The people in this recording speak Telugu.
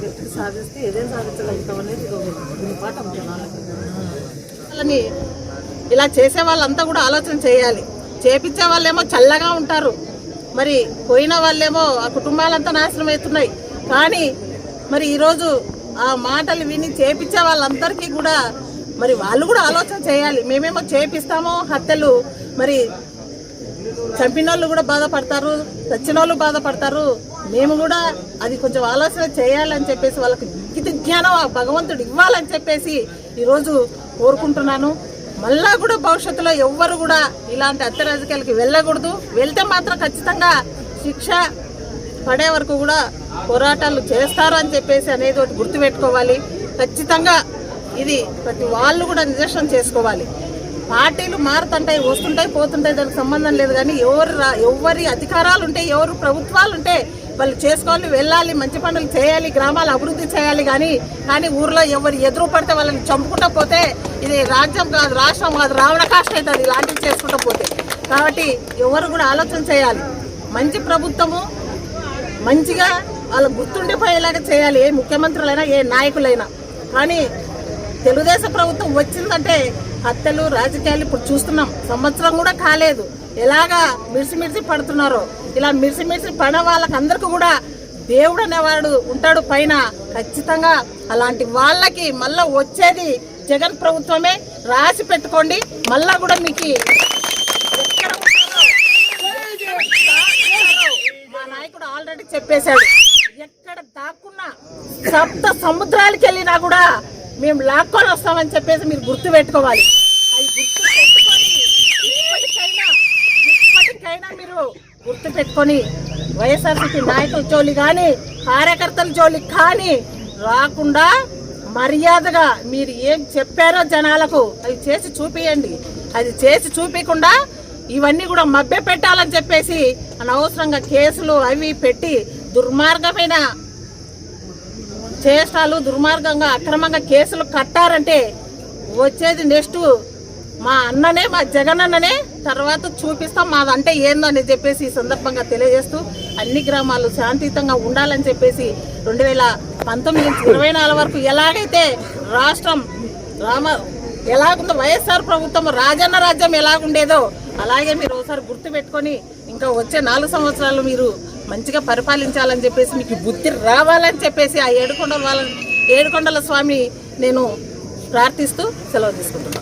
వ్యక్తికి సాధిస్తే ఏదేం సాధించగలుగుతాం అనేది దీని పాఠం జనాలకి. వాళ్ళని ఇలా చేసే వాళ్ళంతా కూడా ఆలోచన చేయాలి. చేపించే వాళ్ళేమో చల్లగా ఉంటారు, మరి పోయిన వాళ్ళేమో ఆ కుటుంబాలంతా నాశనం అవుతున్నాయి. కానీ మరి ఈరోజు ఆ మాటలు విని చేపించే వాళ్ళందరికీ కూడా మరి వాళ్ళు కూడా ఆలోచన చేయాలి. మేమేమో చేపిస్తామో హత్యలు, మరి చంపిన వాళ్ళు కూడా బాధపడతారు, చచ్చిన వాళ్ళు బాధపడతారు. మేము కూడా అది కొంచెం ఆలోచన చేయాలని చెప్పేసి వాళ్ళకి ఇంకిత జ్ఞానం ఆ భగవంతుడు ఇవ్వాలని చెప్పేసి ఈరోజు కోరుకుంటున్నాను. మళ్ళా కూడా భవిష్యత్తులో ఎవ్వరు కూడా ఇలాంటి హత్య రాజకీయాలకి వెళ్ళకూడదు. వెళ్తే మాత్రం ఖచ్చితంగా శిక్ష పడే వరకు కూడా పోరాటాలు చేస్తారు అని చెప్పేసి అనేది ఒకటి గుర్తుపెట్టుకోవాలి. ఖచ్చితంగా ఇది ప్రతి వాళ్ళు కూడా నిదర్శనం చేసుకోవాలి. పార్టీలు మారుతుంటాయి, వస్తుంటాయి, పోతుంటాయి, దానికి సంబంధం లేదు. కానీ ఎవరి అధికారాలు ఉంటే, ఎవరు ప్రభుత్వాలు ఉంటే వాళ్ళు చేసుకోవాలి, వెళ్ళాలి, మంచి పనులు చేయాలి, గ్రామాలు అభివృద్ధి చేయాలి. కానీ ఊర్లో ఎవరు ఎదురు పడితే వాళ్ళని చంపుకుంటూ పోతే ఇది రాజ్యం కాదు, రాష్ట్రం కాదు, రావణ కాస్ట్ అవుతుంది ఇలాంటివి చేసుకుంటూ పోతే. కాబట్టి ఎవరు కూడా ఆలోచన చేయాలి. మంచి ప్రభుత్వము మంచిగా వాళ్ళు గుర్తుండిపోయేలాగా చేయాలి, ఏ ముఖ్యమంత్రులైనా ఏ నాయకులైనా. కానీ తెలుగుదేశం ప్రభుత్వం వచ్చిందంటే హత్యలు రాజకీయాలు ఇప్పుడు చూస్తున్నాం. సంవత్సరం కూడా కాలేదు, ఎలాగా మిర్చి పడుతున్నారో. ఇలా మిర్చి పడిన వాళ్ళకి అందరికీ కూడా దేవుడు అనేవాడు ఉంటాడు పైన. ఖచ్చితంగా అలాంటి వాళ్ళకి మళ్ళా వచ్చేది జగన్ ప్రభుత్వమే, రాసి పెట్టుకోండి. మళ్ళా కూడా మీకు ఎక్కడ మా నాయకుడు ఆల్రెడీ చెప్పేశాడు, ఎక్కడ దాక్కున్నా సప్త సముద్రాలకు వెళ్ళినా కూడా మేము లాక్కొని వస్తామని చెప్పేసి మీరు గుర్తు పెట్టుకోవాలి. అది గుర్తు పెట్టుకొని ఇప్పటికైనా మీరు గుర్తు పెట్టుకొని వైఎస్ఆర్సీపీ నాయకుల జోలి కానీ కార్యకర్తల జోలి కానీ రాకుండా మర్యాదగా మీరు ఏం చెప్పారో జనాలకు అవి చేసి చూపియండి. అది చేసి చూపించకుండా ఇవన్నీ కూడా మభ్య పెట్టాలని చెప్పేసి అనవసరంగా కేసులు అవి పెట్టి దుర్మార్గమైన చేష్టాలు, దుర్మార్గంగా అక్రమంగా కేసులు కట్టారంటే వచ్చేది నెక్స్ట్ మా అన్ననే, మా జగన్ అన్ననే తర్వాత చూపిస్తాం మాదంటే ఏందో అని చెప్పేసి ఈ సందర్భంగా తెలియజేస్తూ అన్ని గ్రామాలు శాంతియుతంగా ఉండాలని చెప్పేసి 2019 నుంచి 24 వరకు ఎలాగైతే రాష్ట్రం ఎలాగుందో వైఎస్ఆర్ ప్రభుత్వం రాజన్న రాజ్యం ఎలాగుండేదో అలాగే మీరు ఒకసారి గుర్తు పెట్టుకొని ఇంకా వచ్చే 4 సంవత్సరాలు మీరు మంచిగా పరిపాలించాలని చెప్పేసి మీకు బుద్ధి రావాలని చెప్పేసి ఆ ఏడుకొండల స్వామి నేను ప్రార్థిస్తూ సెలవు తీసుకుంటున్నాను.